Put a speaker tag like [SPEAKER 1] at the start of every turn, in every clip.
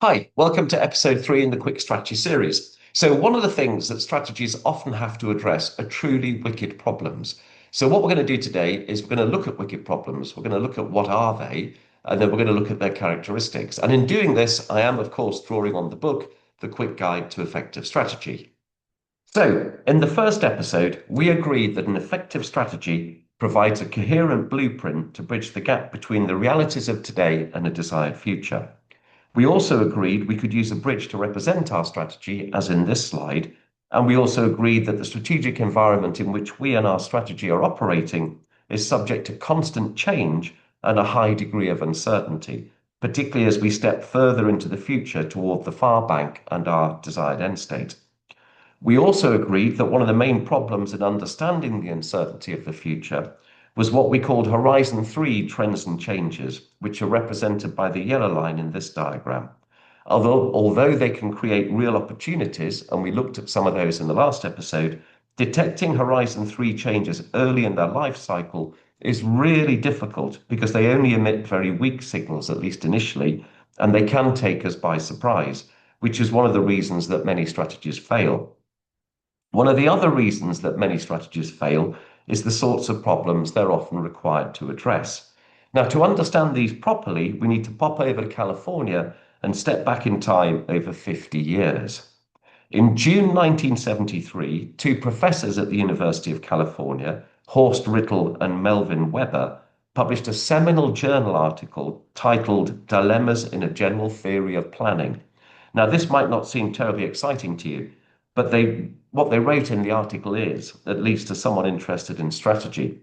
[SPEAKER 1] Hi, welcome to episode 3 in the Quick Strategy series. So, one of the things that strategies often have to address are truly wicked problems. So, what we're going to do today is we're going to look at wicked problems, we're going to look at what are they, and then we're going to look at their characteristics. And in doing this, I am, of course, drawing on the book, The Quick Guide to Effective Strategy. So, in the first episode, we agreed that an effective strategy provides a coherent blueprint to bridge the gap between the realities of today and a desired future. We also agreed we could use a bridge to represent our strategy, as in this slide, and we also agreed that the strategic environment in which we and our strategy are operating is subject to constant change and a high degree of uncertainty, particularly as we step further into the future toward the far bank and our desired end state. We also agreed that one of the main problems in understanding the uncertainty of the future was what we called Horizon 3 trends and changes, which are represented by the yellow line in this diagram. Although they can create real opportunities, and we looked at some of those in the last episode, detecting Horizon 3 changes early in their life cycle is really difficult because they only emit very weak signals, at least initially, and they can take us by surprise, which is one of the reasons that many strategies fail. One of the other reasons that many strategies fail is the sorts of problems they're often required to address. Now, to understand these properly, we need to pop over to California and step back in time over 50 years. In June 1973, two professors at the University of California, Horst Rittel and Melvin published a seminal journal article titled Dilemmas in a General Theory of Planning. Now, this might not seem terribly exciting to you, but what they wrote in the article is, at least to someone interested in strategy.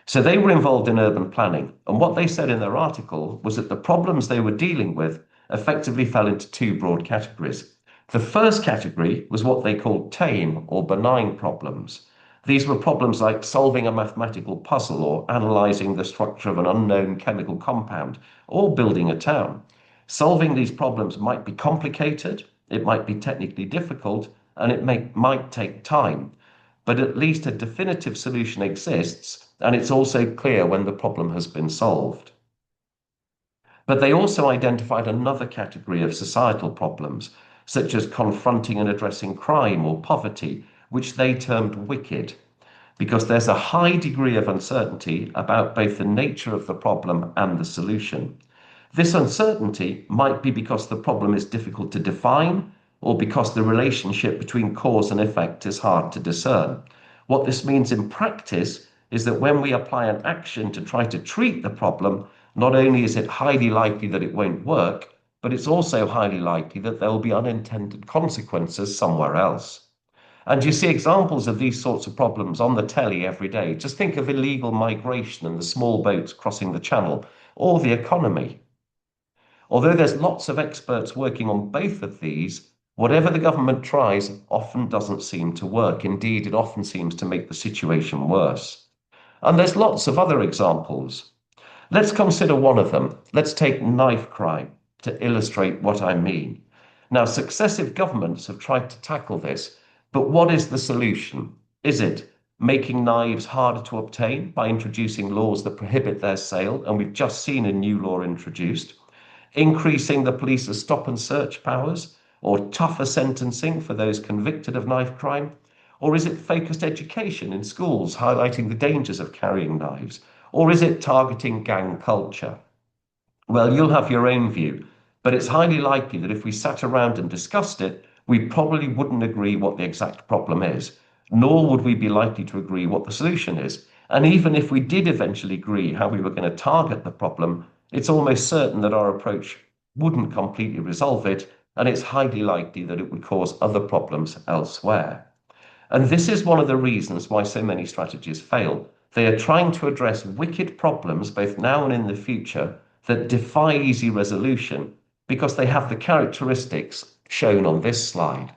[SPEAKER 1] So they were involved in urban planning, and what they said in their article was that the problems they were dealing with effectively fell into two broad categories. The first category was what they called tame or benign problems. These were problems like solving a mathematical puzzle or analyzing the structure of an unknown chemical compound or building a town. Solving these problems might be complicated, it might be technically difficult, and it might take time, but at least a definitive solution exists, and it's also clear when the problem has been solved. But they also identified another category of societal problems, such as confronting and addressing crime or poverty, which they termed wicked, because there's a high degree of uncertainty about both the nature of the problem and the solution. This uncertainty might be because the problem is difficult to define, or because the relationship between cause and effect is hard to discern. What this means in practice is that when we apply an action to try to treat the problem, not only is it highly likely that it won't work, but it's also highly likely that there will be unintended consequences somewhere else. And you see examples of these sorts of problems on the telly every day. Just think of illegal migration and the small boats crossing the channel, or the economy. Although there's lots of experts working on both of these, whatever the government tries often doesn't seem to work. Indeed, it often seems to make the situation worse. And there's lots of other examples. Let's consider one of them. Let's take knife crime to illustrate what I mean. Now, successive governments have tried to tackle this, but what is the solution? Is it making knives harder to obtain by introducing laws that prohibit their sale? And we've just seen a new law introduced. Increasing the police's stop and search powers, or tougher sentencing for those convicted of knife crime? Or is it focused education in schools highlighting the dangers of carrying knives? Or is it targeting gang culture? Well, you'll have your own view, but it's highly likely that if we sat around and discussed it, we probably wouldn't agree what the exact problem is, nor would we be likely to agree what the solution is. And even if we did eventually agree how we were going to target the problem, it's almost certain that our approach wouldn't completely resolve it, and it's highly likely that it would cause other problems elsewhere. And this is one of the reasons why so many strategies fail. They are trying to address wicked problems, both now and in the future, that defy easy resolution because they have the characteristics shown on this slide.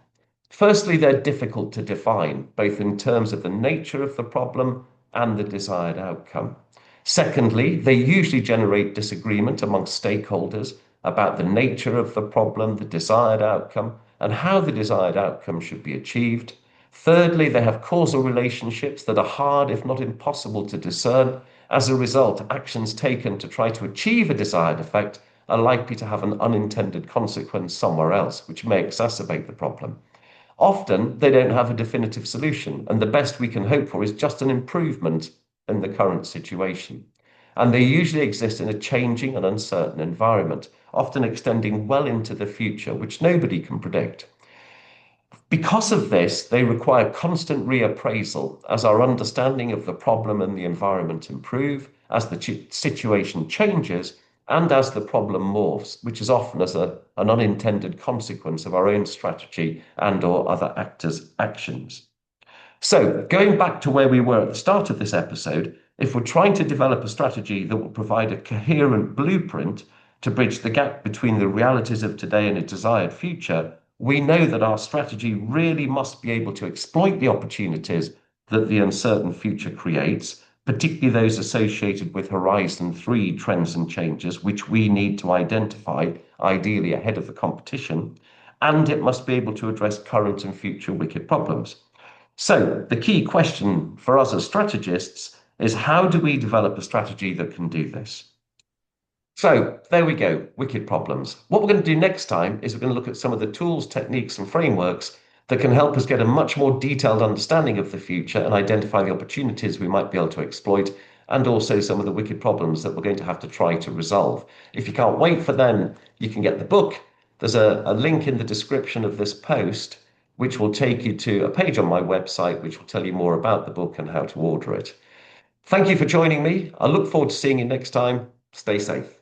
[SPEAKER 1] Firstly, they're difficult to define, both in terms of the nature of the problem and the desired outcome. Secondly, they usually generate disagreement amongst stakeholders about the nature of the problem, the desired outcome, and how the desired outcome should be achieved. Thirdly, they have causal relationships that are hard, if not impossible, to discern. As a result, actions taken to try to achieve a desired effect are likely to have an unintended consequence somewhere else, which may exacerbate the problem. Often, they don't have a definitive solution, and the best we can hope for is just an improvement in the current situation. And they usually exist in a changing and uncertain environment, often extending well into the future, which nobody can predict. Because of this, they require constant reappraisal as our understanding of the problem and the environment improve, as the situation changes, and as the problem morphs, which is often as an unintended consequence of our own strategy and or other actors' actions. So, going back to where we were at the start of this episode, if we're trying to develop a strategy that will provide a coherent blueprint to bridge the gap between the realities of today and a desired future, we know that our strategy really must be able to exploit the opportunities that the uncertain future creates, particularly those associated with Horizon 3 trends and changes, which we need to identify, ideally ahead of the competition, and it must be able to address current and future wicked problems. So the key question for us as strategists is, how do we develop a strategy that can do this? So there we go, wicked problems. What we're going to do next time is we're going to look at some of the tools, techniques, and frameworks that can help us get a much more detailed understanding of the future and identify the opportunities we might be able to exploit, and also some of the wicked problems that we're going to have to try to resolve. If you can't wait for them, you can get the book. There's a link in the description of this post, which will take you to a page on my website, which will tell you more about the book and how to order it. Thank you for joining me. I look forward to seeing you next time. Stay safe.